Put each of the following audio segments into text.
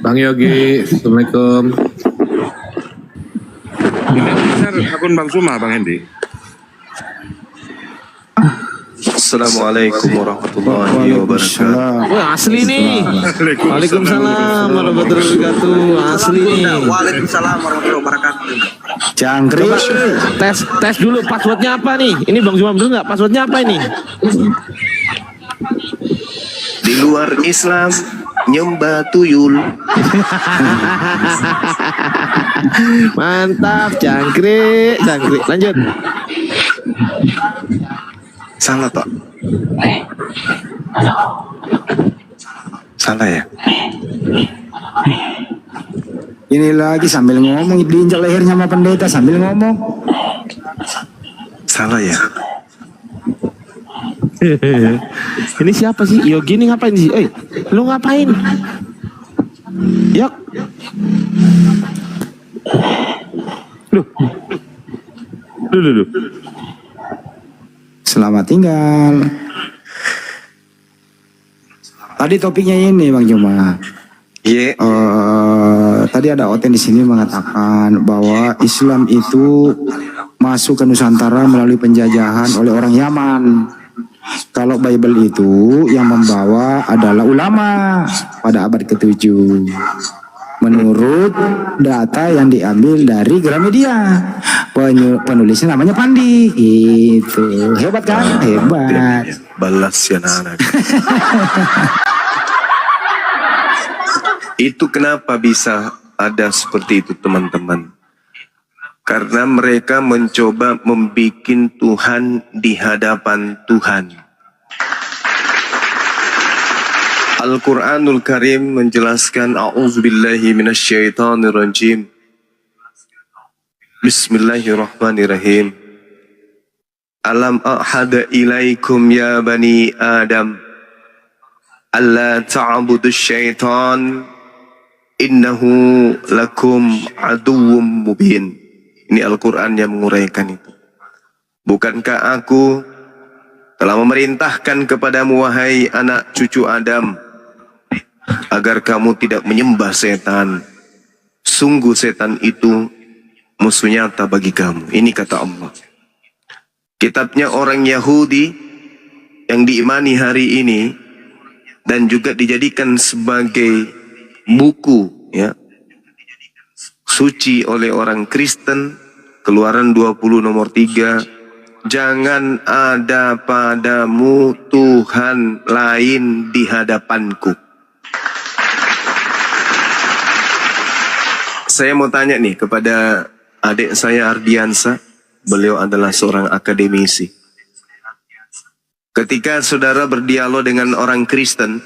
Bang Yogi, Assalamualaikum. Tidak benar akun Bang Suma, Bang Hendi. Assalamualaikum warahmatullahi wabarakatuh. Wah, asli nih. Waalaikumsalam warahmatullahi wabarakatuh. Asli nih. Waalaikumsalam warahmatullahi wabarakatuh. Coba tes dulu passwordnya apa nih? Ini Bang Zuma bener nggak? Passwordnya apa ini? Di luar Islam nyembah tuyul. Mantap, cangkrik. Lanjut. Salah tak? Salah ya? Ini lagi sambil ngomong, diinjak lehernya sama pendeta sambil ngomong. Salah ya? Ini siapa sih? Yogi ini ngapain sih? Lu ngapain? Yok. Duh. Selamat tinggal. Tadi topiknya ini Bang Juma. Iya. Tadi ada Oten di sini mengatakan bahwa Islam itu masuk ke Nusantara melalui penjajahan oleh orang Yaman. Kalau Bible itu yang membawa adalah ulama pada abad ke-7. Menurut data yang diambil dari Gramedia, penulisnya namanya Pandi. Itu hebat kan? Hebat. Balas ya anak. Itu kenapa bisa ada seperti itu teman-teman? Karena mereka mencoba membuat Tuhan di hadapan Tuhan. Al-Quranul Karim menjelaskan A'udzubillahi minasyaitonirrajim. Bismillahirrahmanirrahim. Alam a'hada ilaikum ya bani Adam alla ta'budu syaitan innahu lakum aduwwum mubin. Ini Al-Quran yang menguraikan itu. Bukankah aku telah memerintahkan kepadamu wahai anak cucu Adam agar kamu tidak menyembah setan. Sungguh setan itu musuh nyata bagi kamu. Ini kata Allah. Kitabnya orang Yahudi yang diimani hari ini dan juga dijadikan sebagai buku ya suci oleh orang Kristen, Keluaran 20 nomor 3. Jangan ada padamu Tuhan lain di hadapanku. Saya mau tanya nih kepada adik saya Ardiansa. Beliau adalah seorang akademisi. Ketika saudara berdialog dengan orang Kristen,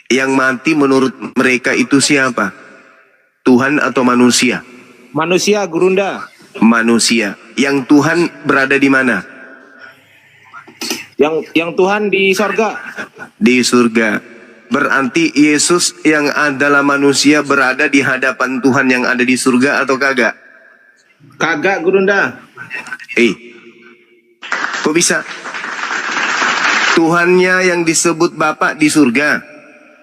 yang mati menurut mereka itu siapa? Tuhan atau manusia? Manusia, Gurunda. Manusia. Yang Tuhan berada di mana? Yang Tuhan di sorga. Di surga. Berarti Yesus yang adalah manusia berada di hadapan Tuhan yang ada di surga atau kagak? Kagak, Gurunda. Kok bisa? Tuhannya yang disebut Bapa di surga.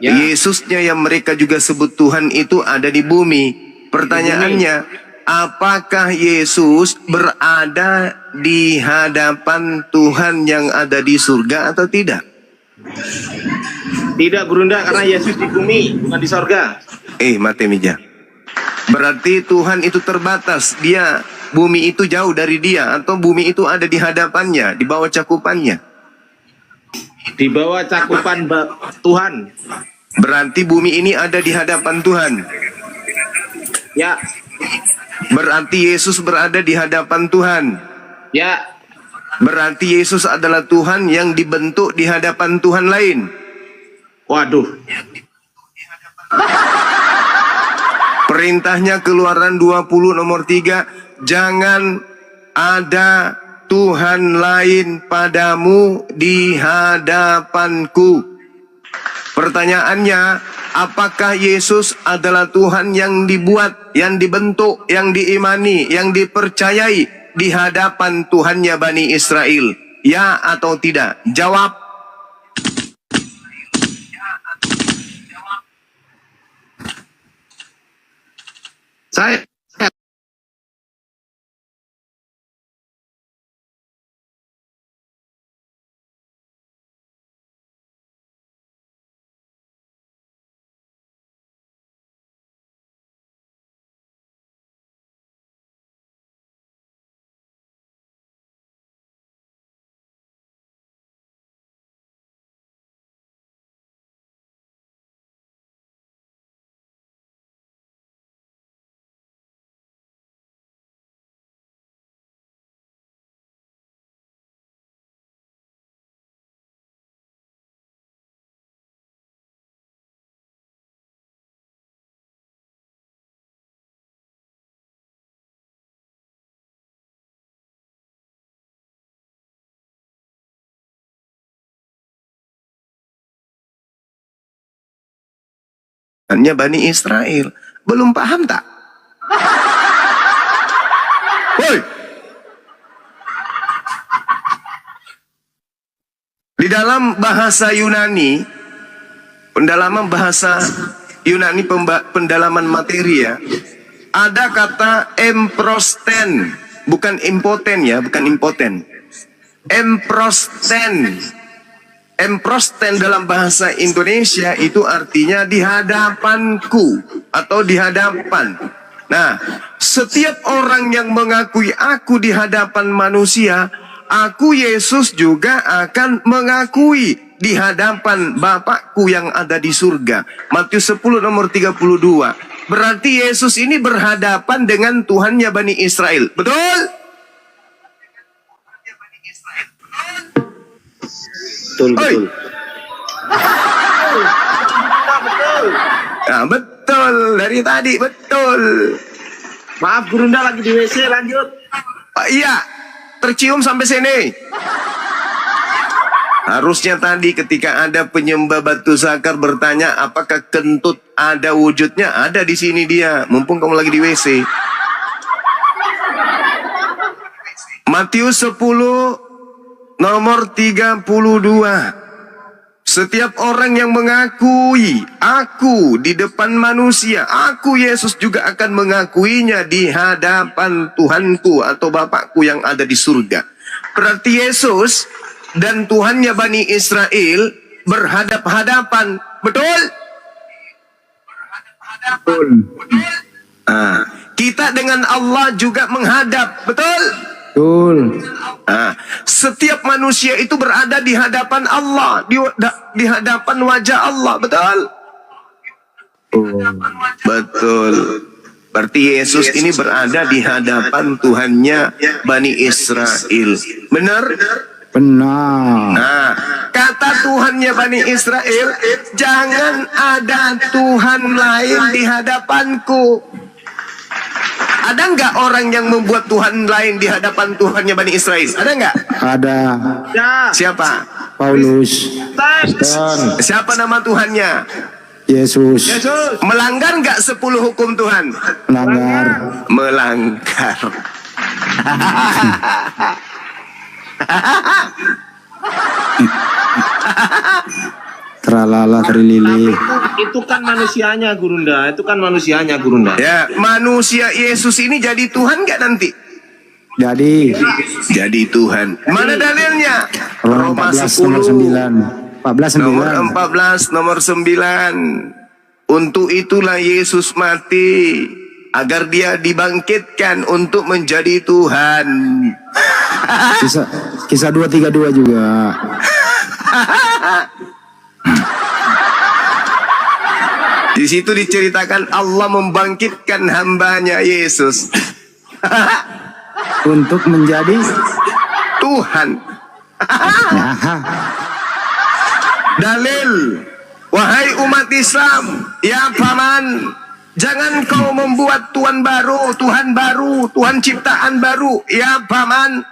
Ya. Yesusnya yang mereka juga sebut Tuhan itu ada di bumi. Pertanyaannya, apakah Yesus berada di hadapan Tuhan yang ada di surga atau tidak? Tidak, Gurunda, karena Yesus di bumi, bukan di sorga. Mate meja. Berarti Tuhan itu terbatas. Dia, bumi itu jauh dari dia. Atau bumi itu ada di hadapannya, di bawah cakupannya. Di bawah cakupan Tuhan. Berarti bumi ini ada di hadapan Tuhan. Ya. Berarti Yesus berada di hadapan Tuhan. Ya. Berarti Yesus adalah Tuhan yang dibentuk di hadapan Tuhan lain. Waduh. Perintahnya Keluaran 20 nomor 3. Jangan ada Tuhan lain padamu di hadapanku. Pertanyaannya, apakah Yesus adalah Tuhan yang dibuat, yang dibentuk, yang diimani, yang dipercayai di hadapan Tuhannya Bani Israel? Ya atau tidak? Jawab. Saya hanya Bani Israel. Belum paham tak? Woi. Di dalam bahasa Yunani, pendalaman bahasa Yunani, pendalaman materi ya, ada kata emprosten, bukan impoten ya, bukan impoten. Emprosten. Emprosten dalam bahasa Indonesia itu artinya di hadapanku atau di hadapan. Nah, setiap orang yang mengakui aku di hadapan manusia, aku Yesus juga akan mengakui di hadapan Bapakku yang ada di surga. Matius 10 nomor 32. Berarti Yesus ini berhadapan dengan Tuhannya Bani Israel. Betul? betul Oi. betul. Nah, betul. Dari tadi betul. Maaf Gurunda lagi di WC, lanjut. Iya, tercium sampai sini. Harusnya tadi ketika ada penyembah batu zakar bertanya apakah kentut ada wujudnya, ada di sini dia. Mumpung kamu lagi di WC. Matius 10 nomor 32. Setiap orang yang mengakui aku di depan manusia, aku Yesus juga akan mengakuinya di hadapan Tuhanku atau Bapakku yang ada di surga. Berarti Yesus dan Tuhannya Bani Israel berhadap-hadapan. Betul? Betul. Nah, kita dengan Allah juga menghadap. Betul? Betul. Nah, setiap manusia itu berada di hadapan Allah, di hadapan wajah Allah. Betul? Betul. Berarti Yesus ini berada di hadapan Tuhannya Bani Israel. Benar? Benar. Nah, kata Tuhannya Bani Israel, jangan ada Tuhan lain di hadapanku. Ada nggak orang yang membuat Tuhan lain di hadapan Tuhannya Bani Israel? Ada nggak? Ada Siapa? Paulus. Siapa nama Tuhannya? Yesus. Melanggar nggak 10 hukum Tuhan? Melanggar. Melanggar. Tralala trilili. Itu kan manusianya Gurunda, itu kan manusianya Gurunda. Ya, manusia Yesus ini jadi Tuhan nggak nanti? Jadi Jadi Tuhan. Mana dalilnya? Roma 14 nomor 9. 14 Nomor 9. 14 nomor 9. Untuk itulah Yesus mati agar dia dibangkitkan untuk menjadi Tuhan. Kisah 2:32 juga. Di situ diceritakan Allah membangkitkan hambanya Yesus Untuk menjadi Tuhan. Aha. Dalil, wahai umat Islam, ya paman, jangan kau membuat Tuhan baru, Tuhan ciptaan baru, ya paman.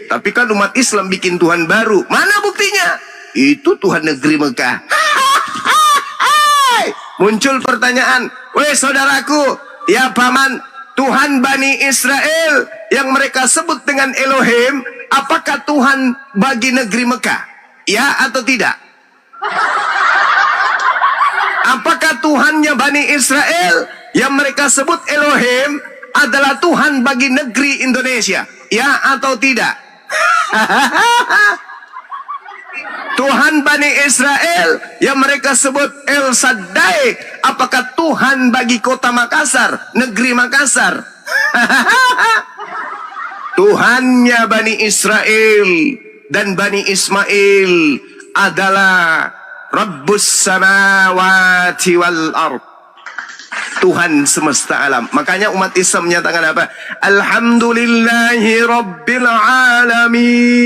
Tapi kan umat Islam bikin Tuhan baru. Mana buktinya? Itu Tuhan negeri Mekah. Muncul pertanyaan, weh saudaraku, ya paman, Tuhan Bani Israel yang mereka sebut dengan Elohim, apakah Tuhan bagi negeri Mekah? Ya atau tidak? Apakah Tuhan Tuhannya Bani Israel yang mereka sebut Elohim adalah Tuhan bagi negeri Indonesia? Ya atau tidak? Tuhan Bani Israel yang mereka sebut El Shaddai, apakah Tuhan bagi kota Makassar, negeri Makassar? Tuhannya Bani Israel dan Bani Ismail adalah Rabbus samawati wal ard, Tuhan semesta alam. Makanya umat Islam menyatakan apa? Alhamdulillahi Rabbil Alamin.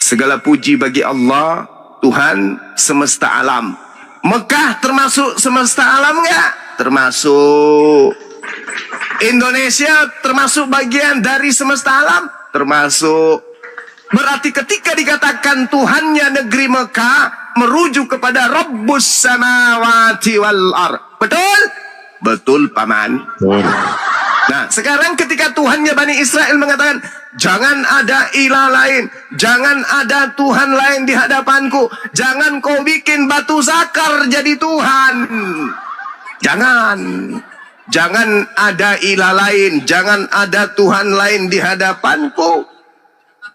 Segala puji bagi Allah, Tuhan semesta alam. Mekah termasuk semesta alam enggak? Termasuk. Indonesia termasuk bagian dari semesta alam? Termasuk. Berarti ketika dikatakan Tuhannya negeri Mekah merujuk kepada Rabbus samawati wal ard. Betul? Betul, Paman. Nah, sekarang ketika Tuhannya Bani Israel mengatakan, jangan ada ilah lain, jangan ada Tuhan lain di hadapanku, jangan kau bikin batu zakar jadi Tuhan. Jangan ada ilah lain, jangan ada Tuhan lain di hadapanku.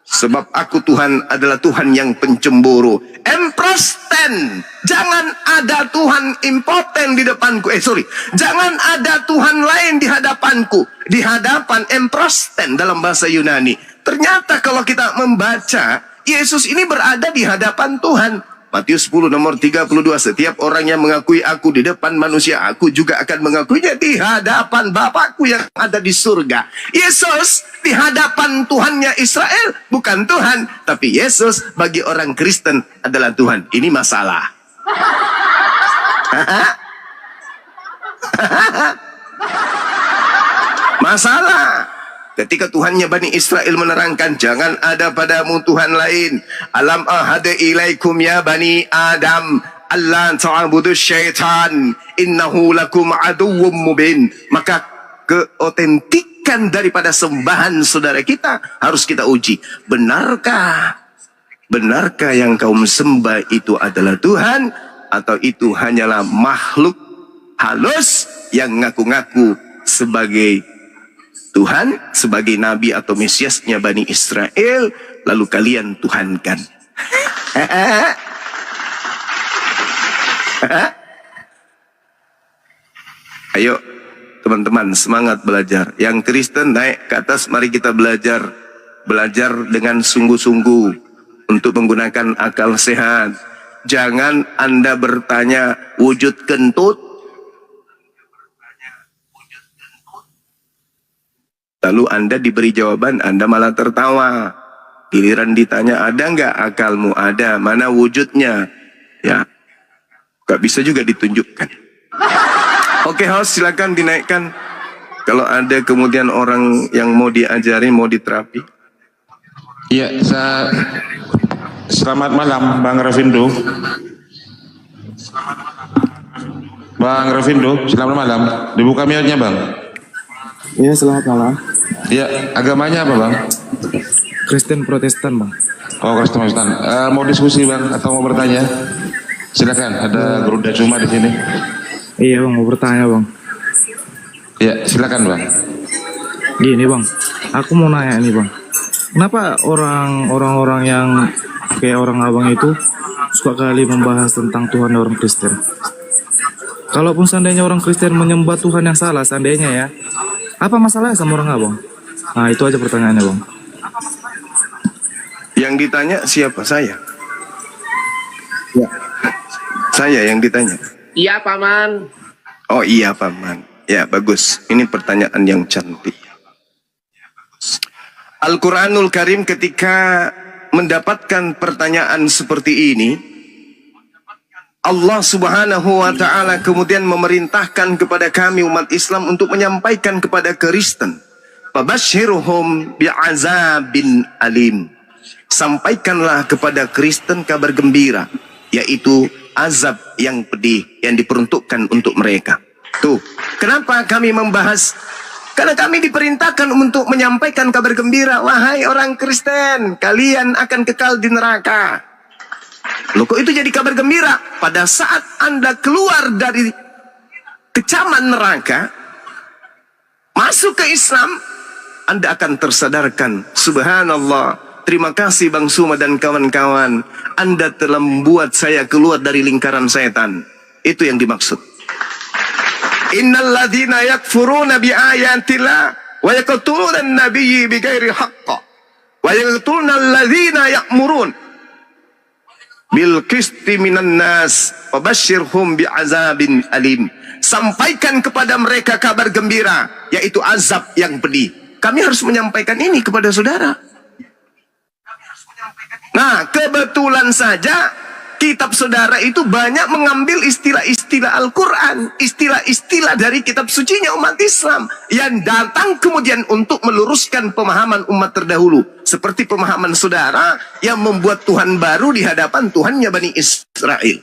Sebab aku Tuhan adalah Tuhan yang pencemburu. Emprosten. Jangan ada Tuhan impoten di depanku. Jangan ada Tuhan lain di hadapanku. Di hadapan emprosten dalam bahasa Yunani. Ternyata kalau kita membaca, Yesus ini berada di hadapan Tuhan. Matius 10 nomor 32. Setiap orang yang mengakui aku di depan manusia, aku juga akan mengakuinya di hadapan Bapakku yang ada di surga. Yesus di hadapan Tuhannya Israel bukan Tuhan, tapi Yesus bagi orang Kristen adalah Tuhan. Ini masalah. Masalah. Ketika Tuhannya Bani Israel menerangkan, jangan ada padamu Tuhan lain. Alam ahada ilaikum ya Bani Adam, Allah ta'budu syaitan, innahu lakum aduwwum mubin. Maka keotentikan daripada sembahan saudara kita harus kita uji. Benarkah yang kaum sembah itu adalah Tuhan, atau itu hanyalah makhluk halus yang ngaku-ngaku sebagai Tuhan, sebagai Nabi atau Mesiasnya Bani Israel, lalu kalian tuhankan? Ayo teman-teman, semangat belajar. Yang Kristen naik ke atas, mari kita belajar. Belajar dengan sungguh-sungguh untuk menggunakan akal sehat. Jangan Anda bertanya wujud kentut, lalu Anda diberi jawaban, Anda malah tertawa. Giliran ditanya, ada nggak akalmu? Ada. Mana wujudnya? Ya, nggak bisa juga ditunjukkan. Oke, host, silakan dinaikkan. Kalau ada kemudian orang yang mau diajari, mau diterapi. Iya, selamat malam Bang Ravindo. Bang Ravindo, selamat malam. Dibuka mic-nya, Bang. Iya, selamat malam. Ya, agamanya apa, Bang? Kristen Protestan, Bang. Oh, Kristen Protestan. Mau diskusi, Bang, atau mau bertanya? Silakan, ada Garuda Cuma di sini. Iya, Bang, mau bertanya, Bang. Ya, silakan, Bang. Gini, Bang. Aku mau nanya nih, Bang. Kenapa orang-orang yang kayak orang abang itu suka kali membahas tentang Tuhan orang Kristen? Kalaupun seandainya orang Kristen menyembah Tuhan yang salah, seandainya ya, apa masalahnya sama orang abang? Nah, itu aja pertanyaannya, Bang. Yang ditanya siapa? Saya. Ya. Saya yang ditanya. Iya, Paman. Oh iya, Paman. Ya, bagus. Ini pertanyaan yang cantik. Al-Quranul Karim ketika mendapatkan pertanyaan seperti ini, Allah Subhanahu wa Ta'ala kemudian memerintahkan kepada kami umat Islam untuk menyampaikan kepada Kristen, "Fabashshirhum bi'azabin alim." Sampaikanlah kepada Kristen kabar gembira, yaitu azab yang pedih yang diperuntukkan untuk mereka. Tuh, kenapa kami membahas? Karena kami diperintahkan untuk menyampaikan kabar gembira. Wahai orang Kristen, kalian akan kekal di neraka. Loh, kok itu jadi kabar gembira? Pada saat Anda keluar dari kecaman neraka, masuk ke Islam, Anda akan tersadarkan. Subhanallah. Terima kasih Bang Suma dan kawan-kawan. Anda telah membuat saya keluar dari lingkaran setan. Itu yang dimaksud. Innal ladzina yakfuruna bi ayatillah wa yaqtuluna an-nabiyyi bighairi haqqin wa yaqtuluna alladzina ya'murun bil qisti minan nas wa basyirhum bi azabin alim. Sampaikan kepada mereka kabar gembira, yaitu azab yang pedih. Kami harus menyampaikan ini kepada saudara. Nah, kebetulan saja kitab saudara itu banyak mengambil istilah-istilah Al-Quran, istilah-istilah dari kitab sucinya umat Islam yang datang kemudian untuk meluruskan pemahaman umat terdahulu. Seperti pemahaman saudara yang membuat Tuhan baru di hadapan Tuhannya Bani Israel.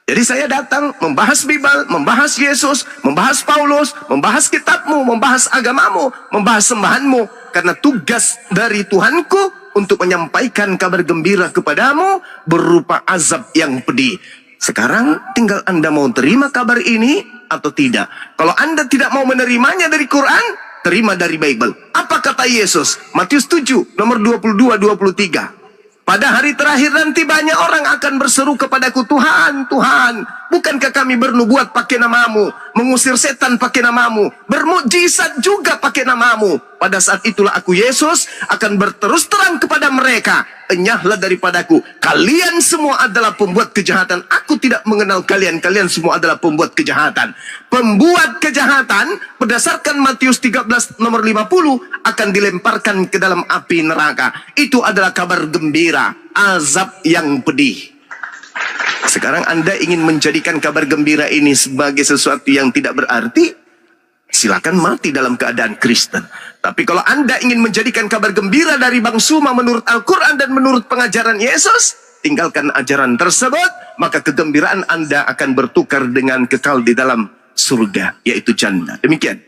Jadi saya datang membahas Bible, membahas Yesus, membahas Paulus, membahas kitabmu, membahas agamamu, membahas sembahanmu. Karena tugas dari Tuhanku untuk menyampaikan kabar gembira kepadamu berupa azab yang pedih. Sekarang tinggal Anda mau terima kabar ini atau tidak. Kalau Anda tidak mau menerimanya dari Quran, terima dari Bible. Apa kata Yesus? Matius 7, nomor 22-23. Pada hari terakhir nanti banyak orang akan berseru kepadaku, Tuhan, Tuhan, bukankah kami bernubuat pakai namamu, mengusir setan pakai namamu, bermukjizat juga pakai namamu. Pada saat itulah aku, Yesus, akan berterus terang kepada mereka, enyahlah daripadaku, kalian semua adalah pembuat kejahatan. Aku tidak mengenal kalian, kalian semua adalah pembuat kejahatan. Pembuat kejahatan berdasarkan Matius 13 nomor 50 akan dilemparkan ke dalam api neraka. Itu adalah kabar gembira, azab yang pedih. Sekarang Anda ingin menjadikan kabar gembira ini sebagai sesuatu yang tidak berarti, silakan mati dalam keadaan Kristen. Tapi kalau Anda ingin menjadikan kabar gembira dari Bang Suma menurut Al-Quran dan menurut pengajaran Yesus, tinggalkan ajaran tersebut, maka kegembiraan Anda akan bertukar dengan kekal di dalam surga, yaitu jannah. Demikian.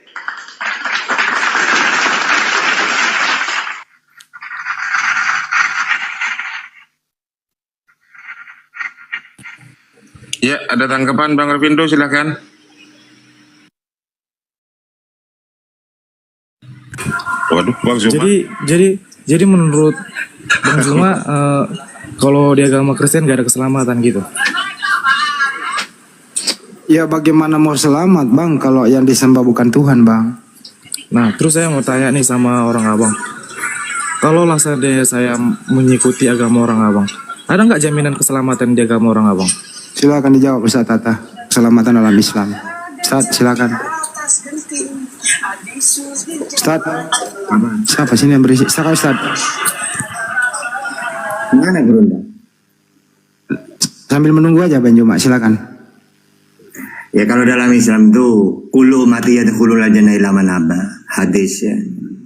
Ya, ada tanggapan Bang Arvindo, silakan. Waduh, Bang Zuma. Jadi menurut Bang Zuma, kalau di agama Kristen gak ada keselamatan gitu. Ya bagaimana mau selamat bang kalau yang disembah bukan Tuhan bang? Nah, terus saya mau tanya nih sama orang abang. Kalau seandainya saya mengikuti agama orang abang, ada nggak jaminan keselamatan di agama orang abang? Silakan dijawab Ustaz Tata. Keselamatan dalam Islam. Ustaz silakan. Ustaz. Siapa sini yang berisik? Silakan Ustaz. Mana Gurunda? Sambil menunggu aja Bang Juma, silakan. Ya kalau dalam Islam itu kullu ummati yadkhulul jannah illa man aba. Hadis ya.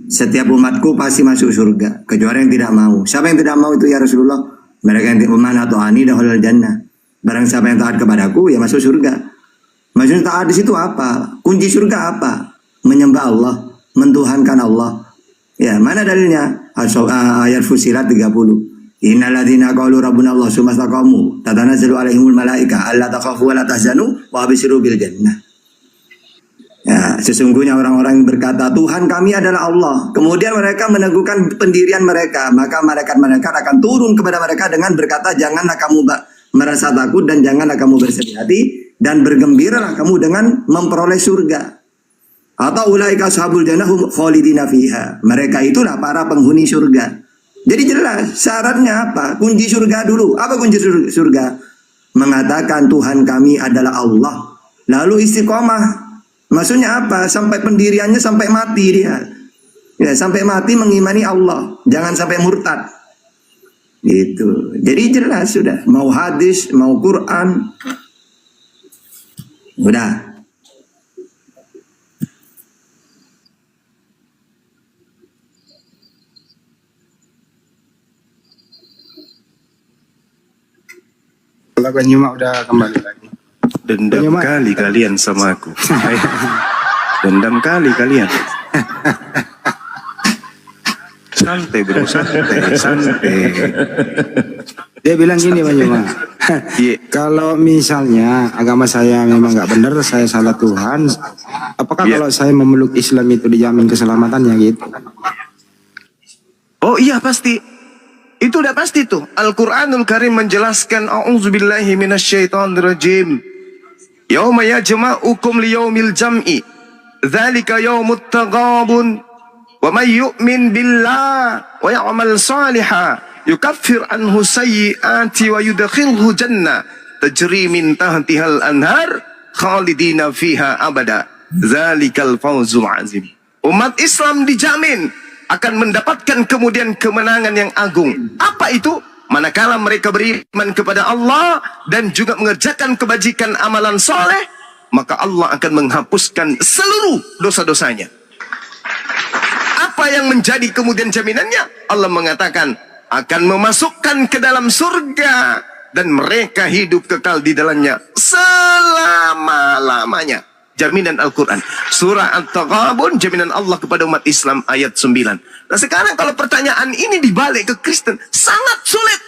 Setiap umatku pasti masuk surga kecuali yang tidak mau. Siapa yang tidak mau itu ya Rasulullah? Mereka yang mana atau ani dakhulul jannah. Barang siapa yang taat kepadaku ya masuk surga. Maksudnya taat di situ apa? Kunci surga apa? Menyembah Allah, mentuhankan Allah. Ya, mana dalilnya? Ayat Fusilat 30. Innalladzina qalu rabbuna Allah tsumma istaqamu tatanazzalu alaihimul malaika alla takhafu wa la tahzanu wa abshiru bil jannah. Ya, sesungguhnya orang-orang yang berkata Tuhan kami adalah Allah, kemudian mereka meneguhkan pendirian mereka, maka malaikat-malaikat akan turun kepada mereka dengan berkata janganlah kamu merasa takut dan janganlah kamu bersedih hati dan bergembiralah kamu dengan memperoleh surga. Atau ulaika ashabul jannah hum khalidina fiha. Mereka itulah para penghuni surga. Jadi jelas syaratnya apa? Kunci surga dulu. Apa kunci surga? Mengatakan Tuhan kami adalah Allah. Lalu istiqomah. Maksudnya apa? Sampai pendiriannya sampai mati dia. Ya, sampai mati mengimani Allah. Jangan sampai murtad. Gitu. Jadi jelas sudah. Mau hadis, mau Quran. Udah. Kalau Bang Juma udah kembali lagi. Dendam Bang Juma. kali kalian sama aku. Dendam kali kalian. Santai bro, santai. Dia bilang gini Bang Juma. Kalau misalnya agama saya memang nggak benar, saya salah Tuhan, apakah Iya. kalau saya memeluk Islam itu dijamin keselamatannya gitu? Oh iya pasti. Itu udah pasti tuh. Al-Quranul Karim menjelaskan, A'udzubillahi minasyaitonirrajim. Yauma yajma'ukum liyaumil jam'i. Dzalika yaumut taghabun. Wa may yu'min billah wa ya'mal salihan yukaffir anhu sayyi'ati wa yudkhilhu jannah tajri min tahtihal anhar khalidina fiha abada. Dzalikal fawzul azim. Umat Islam dijamin akan mendapatkan kemudian kemenangan yang agung. Apa itu? Manakala mereka beriman kepada Allah dan juga mengerjakan kebajikan amalan soleh, maka Allah akan menghapuskan seluruh dosa-dosanya. Apa yang menjadi kemudian jaminannya? Allah mengatakan akan memasukkan ke dalam surga dan mereka hidup kekal di dalamnya selama-lamanya. Jaminan Al-Quran. Surah At-Taghabun, jaminan Allah kepada umat Islam ayat 9. Nah sekarang kalau pertanyaan ini dibalik ke Kristen, sangat sulit.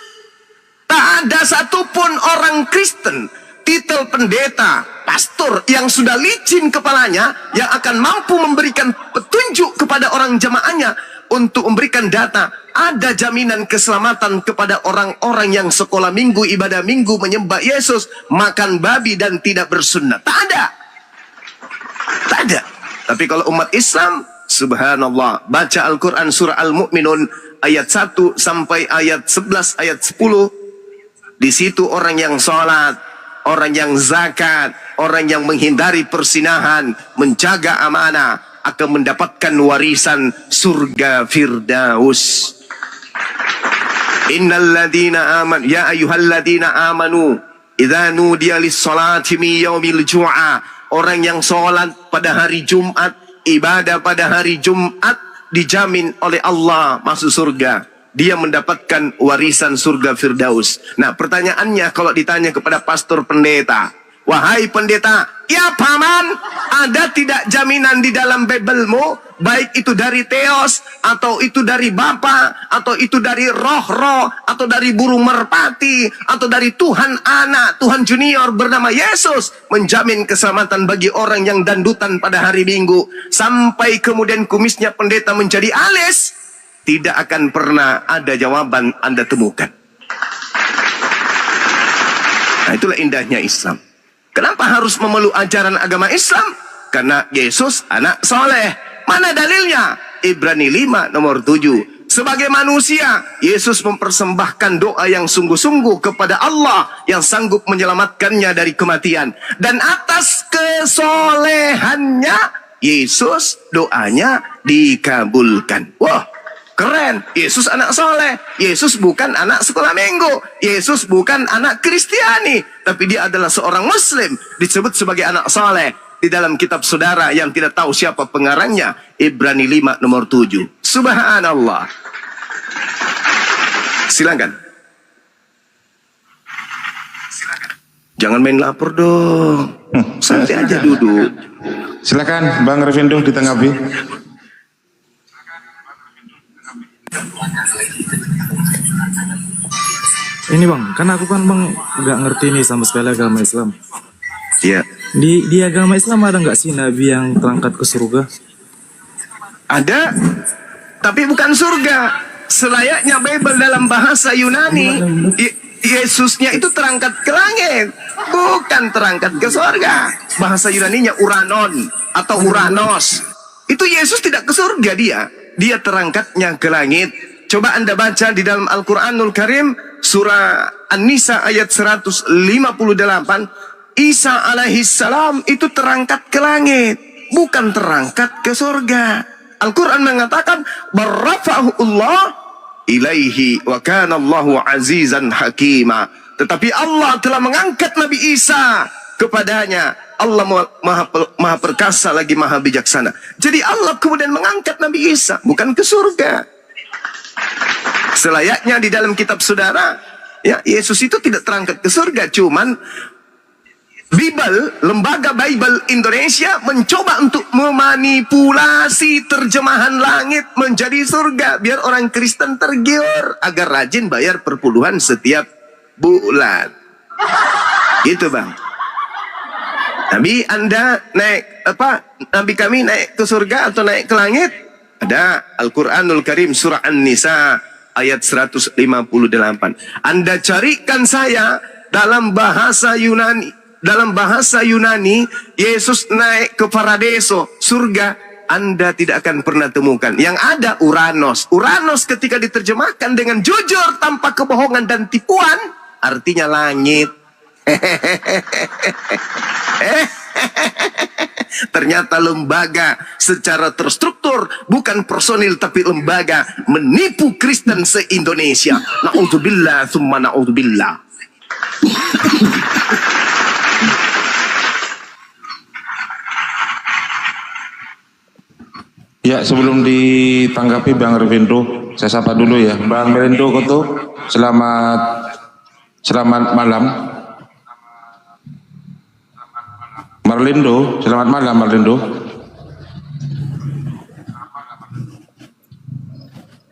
Tak ada satupun orang Kristen, titel pendeta, pastor yang sudah licin kepalanya, yang akan mampu memberikan petunjuk kepada orang jamaahnya untuk memberikan data. Ada jaminan keselamatan kepada orang-orang yang sekolah minggu, ibadah minggu, menyembah Yesus, makan babi dan tidak bersunnah. Tak ada. Tak ada. Tapi kalau umat Islam, subhanallah, baca Al-Quran surah Al-Mu'minun ayat 1 sampai ayat 11, ayat 10. Di situ orang yang sholat, orang yang zakat, orang yang menghindari persinahan, menjaga amanah, akan mendapatkan warisan surga Firdaus. Innalladzina amanu, ya ayyuhalladzina amanu, idza nudiya lis-salati min yaumil jum'ah. Orang yang sholat pada hari Jumat, ibadah pada hari Jumat, dijamin oleh Allah masuk surga. Dia mendapatkan warisan surga Firdaus. Nah pertanyaannya kalau ditanya kepada pastor pendeta, wahai pendeta, ya paman, ada tidak jaminan di dalam Biblemu, baik itu dari Theos, atau itu dari Bapa, atau itu dari roh-roh, atau dari burung merpati, atau dari Tuhan anak, Tuhan junior bernama Yesus, menjamin keselamatan bagi orang yang dandutan pada hari Minggu, sampai kemudian kumisnya pendeta menjadi alis? Tidak akan pernah ada jawaban Anda temukan. Nah itulah indahnya Islam. Kenapa harus memeluk ajaran agama Islam? Karena Yesus anak soleh. Mana dalilnya? Ibrani 5 nomor 7. Sebagai manusia, Yesus mempersembahkan doa yang sungguh-sungguh kepada Allah yang sanggup menyelamatkannya dari kematian. Dan atas kesolehannya, Yesus doanya dikabulkan. Wah, keren. Yesus anak soleh. Yesus bukan anak sekolah minggu. Yesus bukan anak Kristiani. Tapi dia adalah seorang Muslim. Disebut sebagai anak soleh. Di dalam kitab saudara yang tidak tahu siapa pengarangnya. Ibrani 5 nomor 7. Subhanallah. Silakan. Jangan main lapor dong. Santai aja duduk. Silakan Bang Revindo ditanggapi. Ini bang, kan aku kan bang nggak ngerti nih sama sekali agama Islam. Ya. Di agama Islam ada nggak sih nabi yang terangkat ke surga? Ada, tapi bukan surga. Selayaknya Bible dalam bahasa Yunani, Yesusnya itu terangkat ke langit, bukan terangkat ke surga. Bahasa Yunaninya Uranon atau Uranos. Itu Yesus tidak ke surga dia terangkatnya ke langit. Coba Anda baca di dalam Al-Quranul Karim, surah An-Nisa ayat 158. Isa alaihissalam itu terangkat ke langit, bukan terangkat ke surga. Al-Quran mengatakan, barrafa'ullah ilaihi wa kana Allahu azizan hakima. Tetapi Allah telah mengangkat Nabi Isa kepadanya. Allah maha perkasa lagi maha bijaksana. Jadi Allah kemudian mengangkat Nabi Isa, bukan ke surga. Selayaknya di dalam kitab saudara, ya, Yesus itu tidak terangkat ke surga. Cuman lembaga Bible Indonesia mencoba untuk memanipulasi terjemahan langit menjadi surga, biar orang Kristen tergiur agar rajin bayar perpuluhan setiap bulan. Gitu bang. Nabi Anda naik Nabi kami naik ke surga atau naik ke langit? Ada Al-Quranul Karim surah An-Nisa ayat 158. Anda carikan saya dalam bahasa Yunani. Dalam bahasa Yunani, Yesus naik ke Paradiso, surga. Anda tidak akan pernah temukan. Yang ada Uranus. Uranus ketika diterjemahkan dengan jujur tanpa kebohongan dan tipuan, artinya langit. Ternyata lembaga secara terstruktur, bukan personil tapi lembaga, menipu Kristen se-Indonesia. Na'udzubillah thumma na'udzubillah. Ya, sebelum ditanggapi Bang Revindo, saya sapa dulu ya. Bang Merindo Koto, selamat malam. Marlindo, selamat malam Marlindo.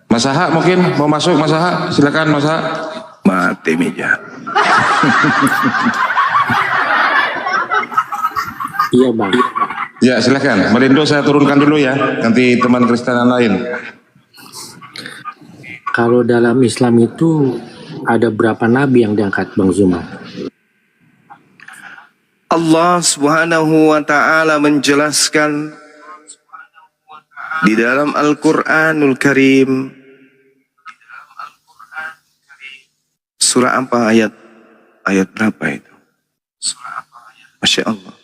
Mas Aha mungkin mau masuk, Mas Aha, silakan Mas Aha. Mati meja. Iya bang. Ya silakan, Marindo saya turunkan dulu ya, nanti teman Kristen yang lain. Kalau dalam Islam itu ada berapa nabi yang diangkat Bang Zuma? Allah Subhanahu wa taala menjelaskan di dalam Al-Qur'anul Karim. Surah apa ayat? Ayat berapa itu? Masya Allah.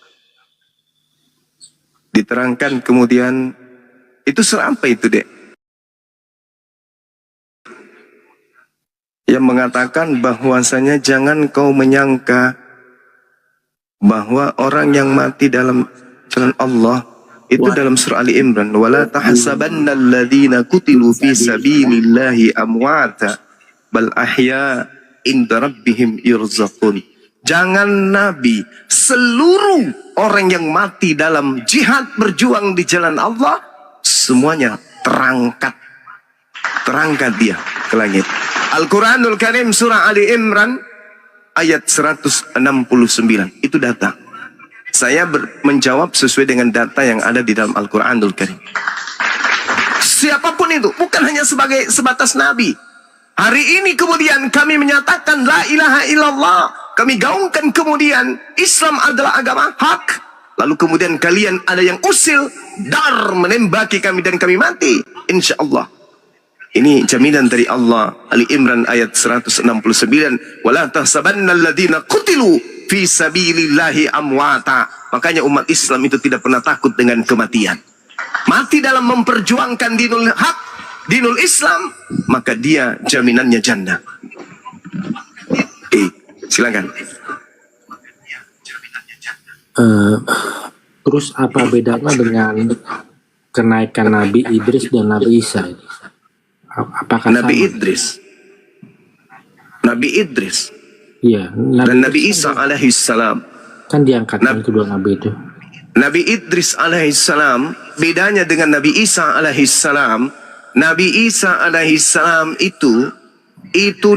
Diterangkan kemudian, itu surah apa itu dek? Yang mengatakan bahwasanya jangan kau menyangka bahwa orang yang mati dalam jalan Allah itu dalam surah Ali Imran, wala tahsabanna alladhina qutilu fi sabilillahi amwata bal ahya inda rabbihim yurzaqun. Jangan Nabi, seluruh orang yang mati dalam jihad berjuang di jalan Allah, semuanya terangkat dia ke langit. Al-Quranul Karim surah Ali Imran ayat 169, itu data. Saya menjawab sesuai dengan data yang ada di dalam Al-Quranul Karim. Siapapun itu, bukan hanya sebatas Nabi. Hari ini kemudian kami menyatakan la ilaha illallah. Kami gaungkan kemudian Islam adalah agama hak. Lalu kemudian kalian ada yang usil, dar menembaki kami dan kami mati. Insya Allah. Ini jaminan dari Allah. Ali Imran ayat 169. Wala tahsabanna alladhina qutilu fi sabilillahi amwata. Makanya umat Islam itu tidak pernah takut dengan kematian. Mati dalam memperjuangkan dinul hak, dinul Islam, maka dia jaminannya jannah. Silakan. Terus apa bedanya dengan kenaikan Nabi Idris dan Nabi Isa? Apakah Nabi sama? Idris Iya, dan Nabi Isa alaihissalam kan diangkatkan kedua Nabi itu. Nabi Idris alaihissalam bedanya dengan Nabi Isa alaihissalam. Nabi Isa alaihissalam itu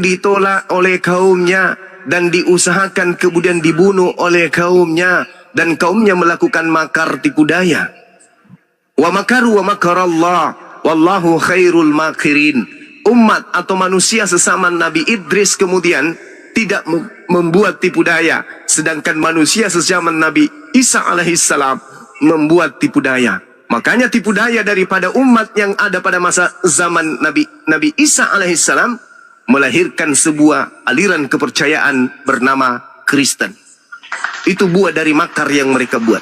ditolak oleh kaumnya dan diusahakan kemudian dibunuh oleh kaumnya, dan kaumnya melakukan makar tipu daya. Wa makaru wa makarallah wallahu khairul makirin. Umat atau manusia sesama Nabi Idris kemudian tidak membuat tipu daya, sedangkan manusia sesama Nabi Isa alaihissalam membuat tipu daya. Makanya tipu daya daripada umat yang ada pada masa zaman Nabi Isa alaihissalam melahirkan sebuah aliran kepercayaan bernama Kristen. Itu buah dari makar yang mereka buat.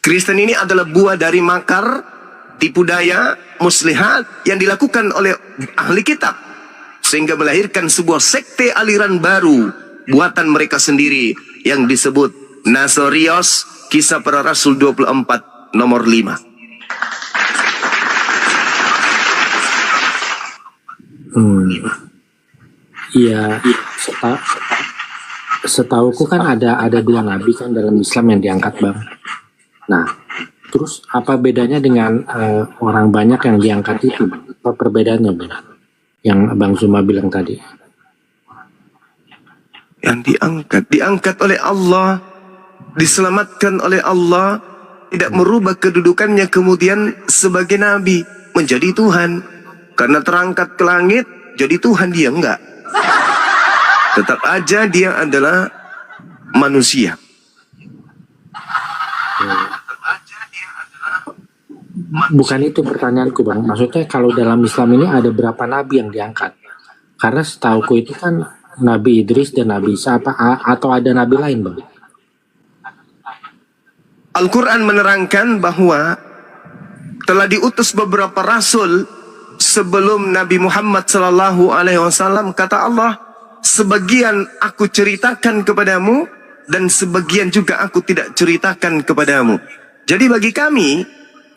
Kristen ini adalah buah dari makar, tipu daya, muslihat yang dilakukan oleh ahli kitab. Sehingga melahirkan sebuah sekte aliran baru, buatan mereka sendiri yang disebut Nasorios, Kisah Para Rasul 24 nomor 5. Iya, setauku kan ada dua nabi kan dalam Islam yang diangkat bang. Nah, terus apa bedanya dengan orang banyak yang diangkat itu? Apa perbedaannya bang? yang Abang Zuma bilang tadi? Yang diangkat oleh Allah, diselamatkan oleh Allah, tidak merubah kedudukannya kemudian sebagai nabi, menjadi Tuhan. Karena terangkat ke langit, jadi Tuhan dia enggak. Tetap aja dia adalah manusia. Bukan itu pertanyaanku Bang. Maksudnya kalau dalam Islam ini ada berapa nabi yang diangkat? Karena setauku itu kan Nabi Idris dan Nabi Isa atau ada nabi lain Bang? Al-Quran menerangkan bahwa telah diutus beberapa rasul sebelum Nabi Muhammad sallallahu alaihi wasallam. Kata Allah, sebagian aku ceritakan kepadamu dan sebagian juga aku tidak ceritakan kepadamu. Jadi bagi kami,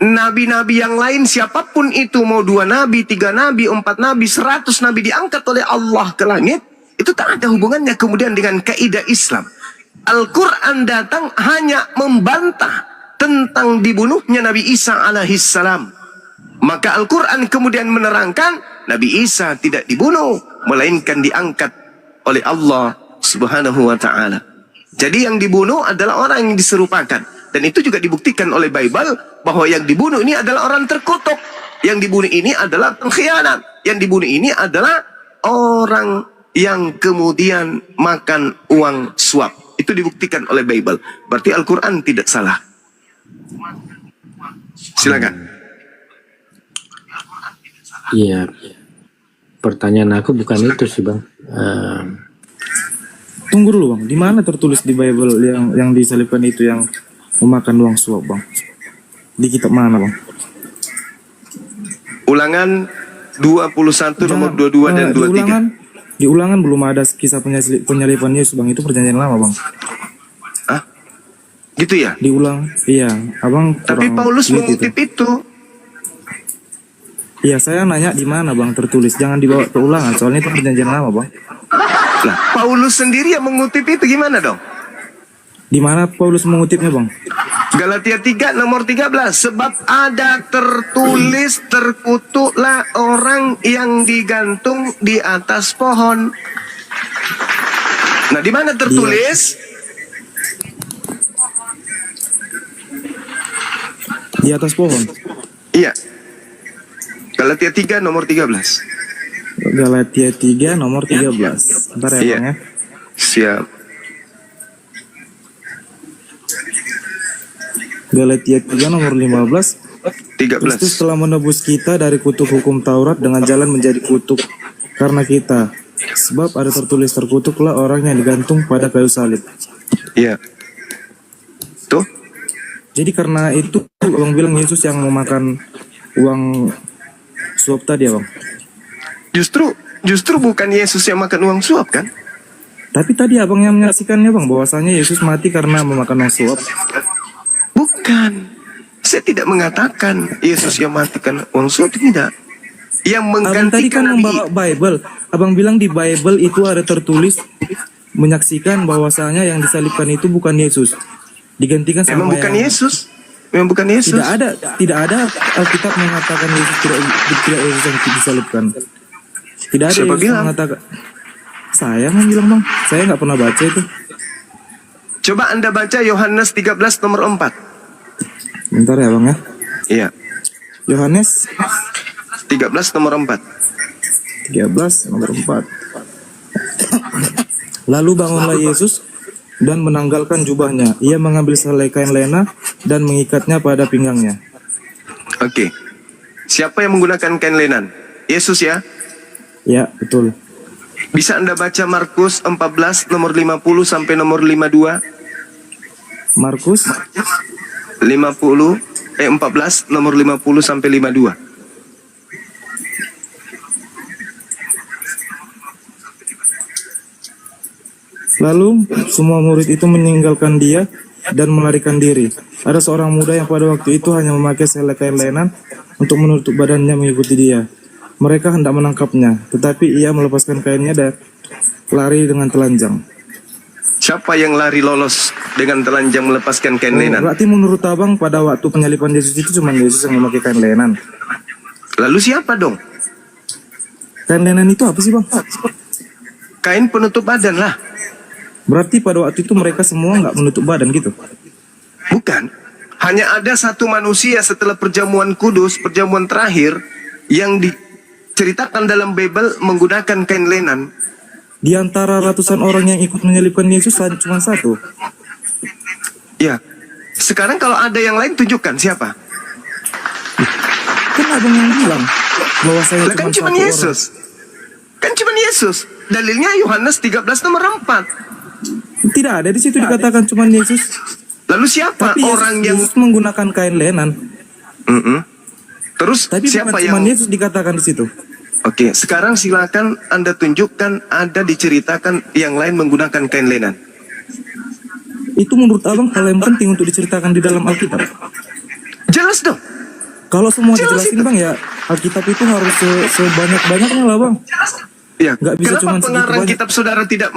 nabi-nabi yang lain siapapun itu, mau 2 nabi, 3 nabi, 4 nabi, 100 nabi diangkat oleh Allah ke langit, itu tak ada hubungannya kemudian dengan kaidah Islam. Al-Quran datang hanya membantah tentang dibunuhnya Nabi Isa alaihissalam. Maka Al-Quran kemudian menerangkan Nabi Isa tidak dibunuh, melainkan diangkat oleh Allah subhanahu wa ta'ala. Jadi yang dibunuh adalah orang yang diserupakan. Dan itu juga dibuktikan oleh Bible bahwa yang dibunuh ini adalah orang terkutuk. Yang dibunuh ini adalah pengkhianat. Yang dibunuh ini adalah orang yang kemudian makan uang suap. Itu dibuktikan oleh Bible. Berarti Al-Quran tidak salah. Silakan. Iya. Pertanyaan aku bukan itu sih Bang. Tunggu dulu Bang, di mana tertulis di Bible yang disalibkan itu yang memakan uang suap Bang? Di kitab mana Bang? Ulangan 21 nomor 22 dan 23. Di ulangan belum ada kisah penyaliban Yesus Bang, itu perjanjian lama Bang. Ah, gitu ya? Diulang, iya, Abang. Tapi Paulus mengutip itu. Iya, saya nanya di mana Bang tertulis, jangan dibawa ke ulangan, soalnya itu perjanjian lama Bang. Lah, Paulus sendiri yang mengutip itu gimana dong? Di mana Paulus mengutipnya Bang? Galatia 3 nomor 13. Sebab ada tertulis, terkutuklah orang yang digantung di atas pohon. Nah, di mana tertulis? Di atas pohon. Iya. Galatia 3 nomor 13. Galatia 3 nomor 13. Bentar ya Iya. Bang ya. Siap. Galatia 3 nomor 15. 13. Kristus telah menebus kita dari kutuk hukum Taurat dengan jalan menjadi kutuk karena kita. Sebab ada tertulis, terkutuklah orang yang digantung pada kayu salib. Iya. Tuh. Jadi karena itu Abang bilang Yesus yang memakan uang suap tadi ya Bang? Justru bukan Yesus yang makan uang suap kan? Tapi tadi Abang yang menyaksikannya Bang, bahwasanya Yesus mati karena memakan uang suap. Bukan. Saya tidak mengatakan Yesus yang matikan uang suap, tidak. Yang Abang tadi kan menggantikan membawa Bible. Abang bilang di Bible itu ada tertulis menyaksikan bahwasanya yang disalibkan itu bukan Yesus. Digantikan sama Memang bukan yang... Yesus. Memang bukan Yesus. Tidak ada Alkitab mengatakan Yesus tidak Yesus yang disalibkan. Tidak ada Siapa Yesus bilang? mengatakan. Saya yang bilang Bang. Saya nggak pernah baca itu. Coba Anda baca Yohanes 13 nomor 4. Bentar ya Bang ya. Iya. Yohanes 13 nomor 4. 13 nomor 4. Lalu bangunlah Yesus dan menanggalkan jubahnya. Ia mengambil selai kain lena dan mengikatnya pada pinggangnya. Oke. Siapa yang menggunakan kain lenan? Yesus ya? Ya, betul. Bisa Anda baca Markus 14 nomor 50 sampai nomor 52? Markus 14 nomor 50 sampai 52. Lalu semua murid itu meninggalkan dia dan melarikan diri. Ada seorang muda yang pada waktu itu hanya memakai selai kain lenan untuk menutup badannya mengikuti dia. Mereka hendak menangkapnya, tetapi ia melepaskan kainnya dan lari dengan telanjang. Siapa yang lari lolos dengan telanjang melepaskan kain lenan? Berarti menurut Abang pada waktu penyaliban Yesus itu cuma Yesus yang memakai kain lenan. Lalu siapa dong? Kain lenan itu apa sih bang? Kain penutup badan lah. Berarti pada waktu itu mereka semua nggak menutup badan gitu? Bukan. Hanya ada satu manusia setelah perjamuan kudus, perjamuan terakhir, yang diceritakan dalam Bible menggunakan kain lenan. Di antara ratusan orang yang ikut menyelipkan Yesus cuma satu. Ya. Sekarang kalau ada yang lain tunjukkan siapa? Kan abang yang bilang bahwa saya Lah, kan cuma cuma satu Yesus. Kan cuma Yesus. Dalilnya Yohanes 13 nomor 4. orang. Tidak ada di situ dikatakan cuma Yesus. Lalu siapa Tapi orang yang Yesus menggunakan kain lenan. Terus Tapi siapa bukan yang cuma Yesus dikatakan di situ. Oke, sekarang silakan Anda tunjukkan ada diceritakan yang lain menggunakan kain lenan. Itu menurut abang hal yang penting untuk diceritakan di dalam Alkitab. Jelas dong. Kalau semua Jelas dijelasin itu. bang ya Alkitab itu harus sebanyak-banyaknya lah bang. Ya, Nggak bisa kenapa cuman segitu pengarang banyak. kitab saudara tidak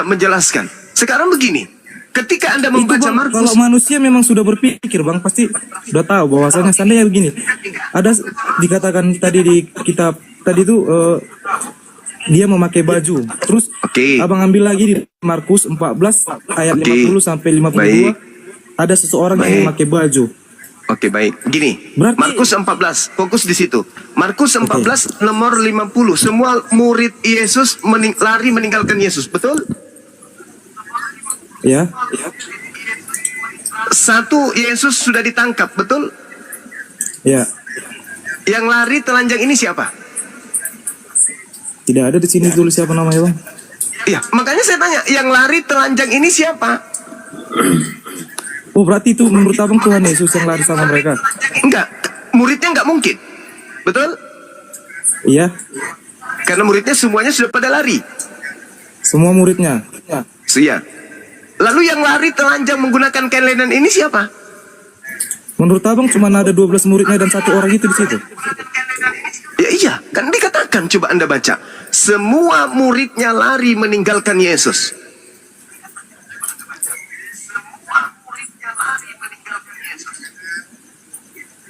menjelaskan? Sekarang begini, ketika Anda Itu membaca bang, Markus, kalau manusia memang sudah berpikir bang pasti sudah tahu bahwasanya seandainya begini. Ada dikatakan tadi di kitab tadi itu dia memakai baju. Terus Oke. abang ambil lagi di Markus 14 ayat Oke. 50 sampai 52. Baik. Ada seseorang yang Baik. memakai baju. oke baik, gini, Berarti- Markus 14, fokus di situ. Markus 14 nomor 50, semua murid Yesus lari meninggalkan Yesus, betul? Ya. Satu, Yesus sudah ditangkap, betul? Ya. Yang lari telanjang ini siapa? Tidak ada di sini tulis siapa namanya bang. Iya, makanya saya tanya, yang lari telanjang ini siapa? Oh berarti itu menurut abang Tuhan Yesus yang lari sama mereka. Enggak, muridnya enggak mungkin, betul? Iya. Karena muridnya semuanya sudah pada lari. Semua muridnya. Iya. Lalu yang lari telanjang menggunakan kain lenan ini siapa? Menurut abang cuma ada 12 muridnya dan satu orang itu di situ. Ya iya, kan dikatakan, coba Anda baca. Semua muridnya lari meninggalkan Yesus.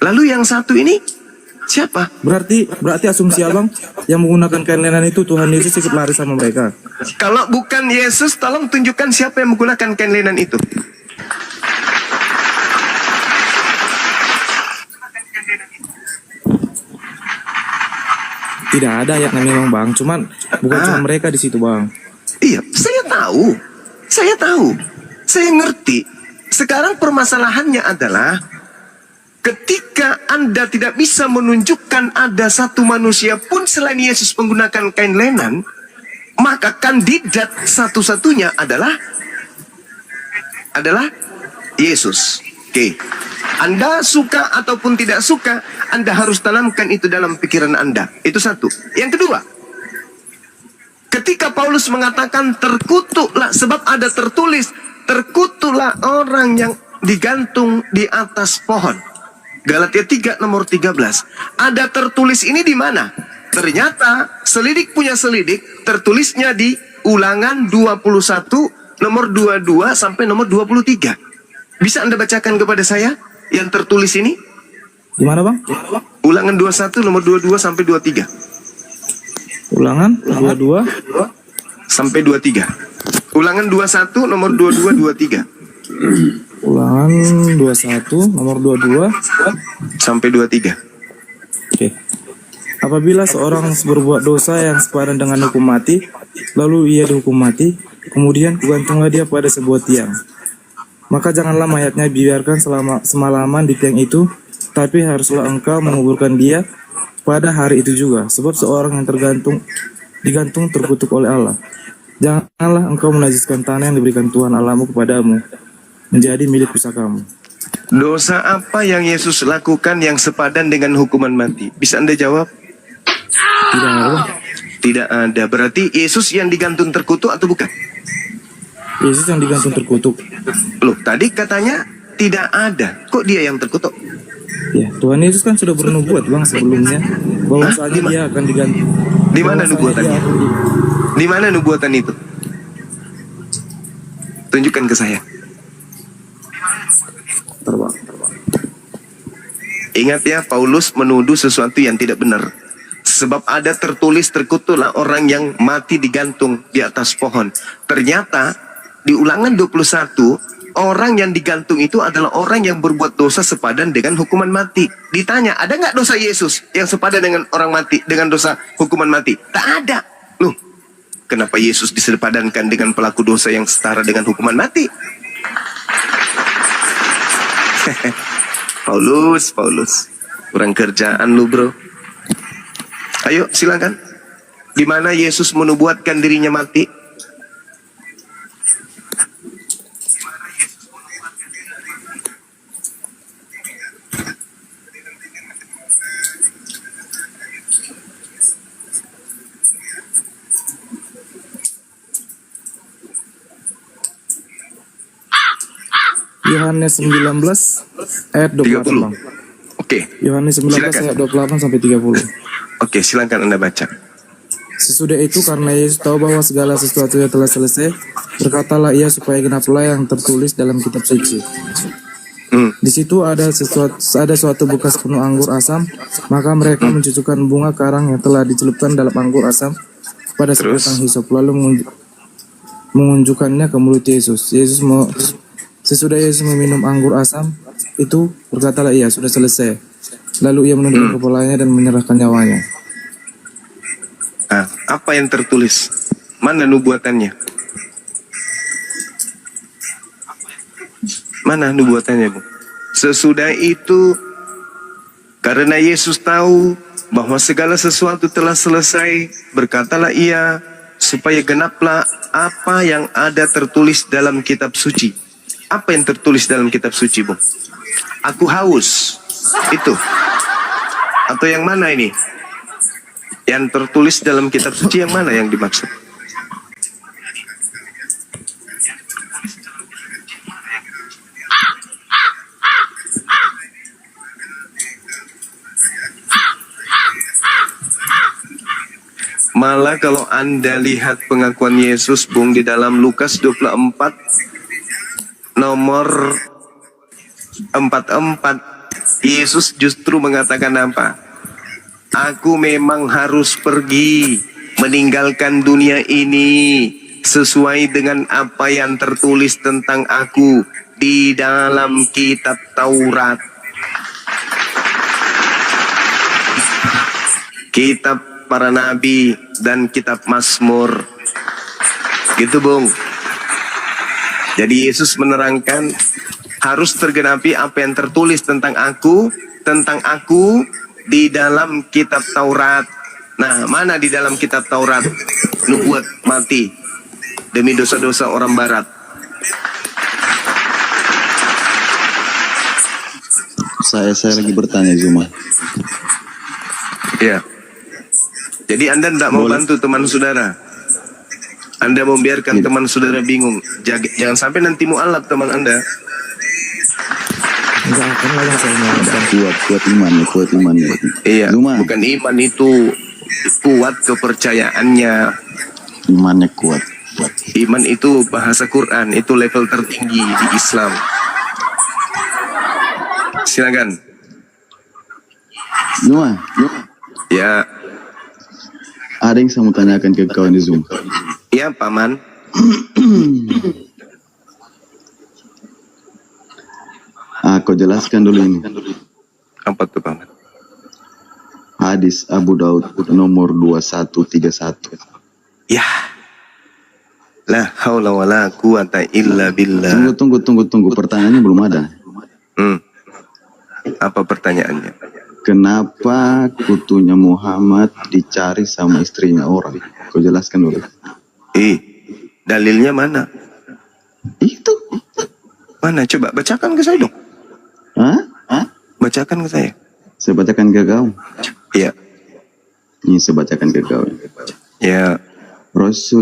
Lalu yang satu ini siapa? Berarti asumsi abang yang menggunakan kain lenan itu Tuhan Yesus ikut lari sama mereka. Kalau bukan Yesus, tolong tunjukkan siapa yang menggunakan kain lenan itu. Tidak ada ayatnya memang bang. Cuman bukan cuma mereka di situ bang. Iya, saya tahu. Saya tahu. Saya ngerti. Sekarang permasalahannya adalah ketika Anda tidak bisa menunjukkan ada satu manusia pun selain Yesus menggunakan kain lenan, maka kandidat satu-satunya adalah Yesus. Oke. Anda suka ataupun tidak suka, Anda harus tanamkan itu dalam pikiran Anda. Itu satu. Yang kedua, ketika Paulus mengatakan terkutuklah, sebab ada tertulis, terkutuklah orang yang digantung di atas pohon. Galatia 3 nomor 13. Ada tertulis ini di mana? Ternyata selidik punya selidik, tertulisnya di Ulangan 21 nomor 22 sampai nomor 23. Bisa Anda bacakan kepada saya yang tertulis ini? Gimana bang? Ulangan 21 nomor 22 sampai 23. Ulangan 22. Sampai 23. Ulangan 21 nomor 22 23. Ulangan 21 nomor 22 Sampai 23. Oke. Apabila seorang berbuat dosa yang sepadan dengan hukum mati, lalu ia dihukum mati, kemudian kugantunglah dia pada sebuah tiang. Maka janganlah mayatnya biarkan semalaman di tiang itu, tapi haruslah engkau menguburkan dia pada hari itu juga, sebab seorang yang digantung terkutuk oleh Allah. Janganlah engkau menajiskan tanah yang diberikan Tuhan Allahmu kepadamu, menjadi milik pusakamu. Dosa apa yang Yesus lakukan yang sepadan dengan hukuman mati? Bisa Anda jawab? Tidak ada. Tidak ada. Berarti Yesus yang digantung terkutuk atau bukan? Yesus yang digantung terkutuk. Loh, tadi katanya tidak ada. Kok dia yang terkutuk? Ya, Tuhan Yesus kan sudah bernubuat bang sebelumnya bahwasanya dia akan digantung. Di mana Bahwasanya nubuatannya? dia akan Di mana nubuatan itu? Tunjukkan ke saya. Ingat ya, Paulus menuduh sesuatu yang tidak benar. Sebab ada tertulis, terkutuklah orang yang mati digantung di atas pohon. Ternyata di Ulangan 21, orang yang digantung itu adalah orang yang berbuat dosa sepadan dengan hukuman mati. Ditanya, ada nggak dosa Yesus yang sepadan dengan orang mati, dengan dosa hukuman mati? Tak ada. Loh, kenapa Yesus disepadankan dengan pelaku dosa yang setara dengan hukuman mati? Paulus, kurang kerjaan lu bro. Ayo silakan. Di mana Yesus menubuatkan dirinya mati? Yohanes 19 ayat 28 30. Bang. Oke. Yohanes 19 Silakan. ayat 28 sampai 30. Oke, silakan Anda baca. Sesudah itu karena Yesus tahu bahwa segala sesuatu telah selesai, berkatalah ia supaya genaplah yang tertulis dalam kitab suci. Di situ ada suatu bekas penuh anggur asam, maka mereka mencucukkan bunga karang yang telah dicelupkan dalam anggur asam pada sebatang hisop, lalu mengunjukkannya ke mulut Yesus. Sesudah Yesus meminum anggur asam itu, berkatalah ia, sudah selesai. Lalu ia menundukkan kepalanya dan menyerahkan nyawanya. Nah, apa yang tertulis? Mana nubuatannya? Mana nubuatannya, Bu? Sesudah itu, karena Yesus tahu bahwa segala sesuatu telah selesai, berkatalah ia, supaya genaplah apa yang ada tertulis dalam kitab suci. Apa yang tertulis dalam kitab suci, Bu? Aku haus. Itu. Atau yang mana ini? Yang tertulis dalam kitab suci yang mana yang dimaksud? Malah kalau Anda lihat pengakuan Yesus, Bung, di dalam Lukas 24 nomor 44, Yesus justru mengatakan apa? Aku memang harus pergi meninggalkan dunia ini sesuai dengan apa yang tertulis tentang aku di dalam kitab Taurat, kitab para nabi, dan kitab Mazmur. Gitu, Bung. Jadi Yesus menerangkan harus tergenapi apa yang tertulis tentang aku di dalam kitab Taurat. Nah, mana di dalam kitab Taurat nubuat mati demi dosa-dosa orang barat? Saya lagi bertanya Zuma. Ya. Jadi Anda tidak mau bantu teman saudara. Anda membiarkan teman saudara bingung. Jangan sampai nanti mualaf teman Anda. Enggak akan lah saya mau. Kuat imannya. Iya, Zuma. bukan iman itu, kuat kepercayaannya. Imannya kuat. Iman itu bahasa Quran, itu level tertinggi di Islam. Silakan. Zuma. Ya, Ada yang saya mau tanyakan ke kawan di Zoom. ya Paman. Kau jelaskan dulu ini. Apa tuh Paman? Hadis Abu Daud nomor 2131. Ya. La haula wala quwata illa billah. Tunggu. Pertanyaannya belum ada. Apa pertanyaannya? Kenapa kutunya Muhammad dicari sama istrinya orang? Kau jelaskan dulu. Dalilnya mana? Itu. Mana? Coba bacakan ke saya dong. Hah? Bacakan ke saya. Saya bacakan ke kau. Iya. Ini saya bacakan ke kau. Ya. Rasul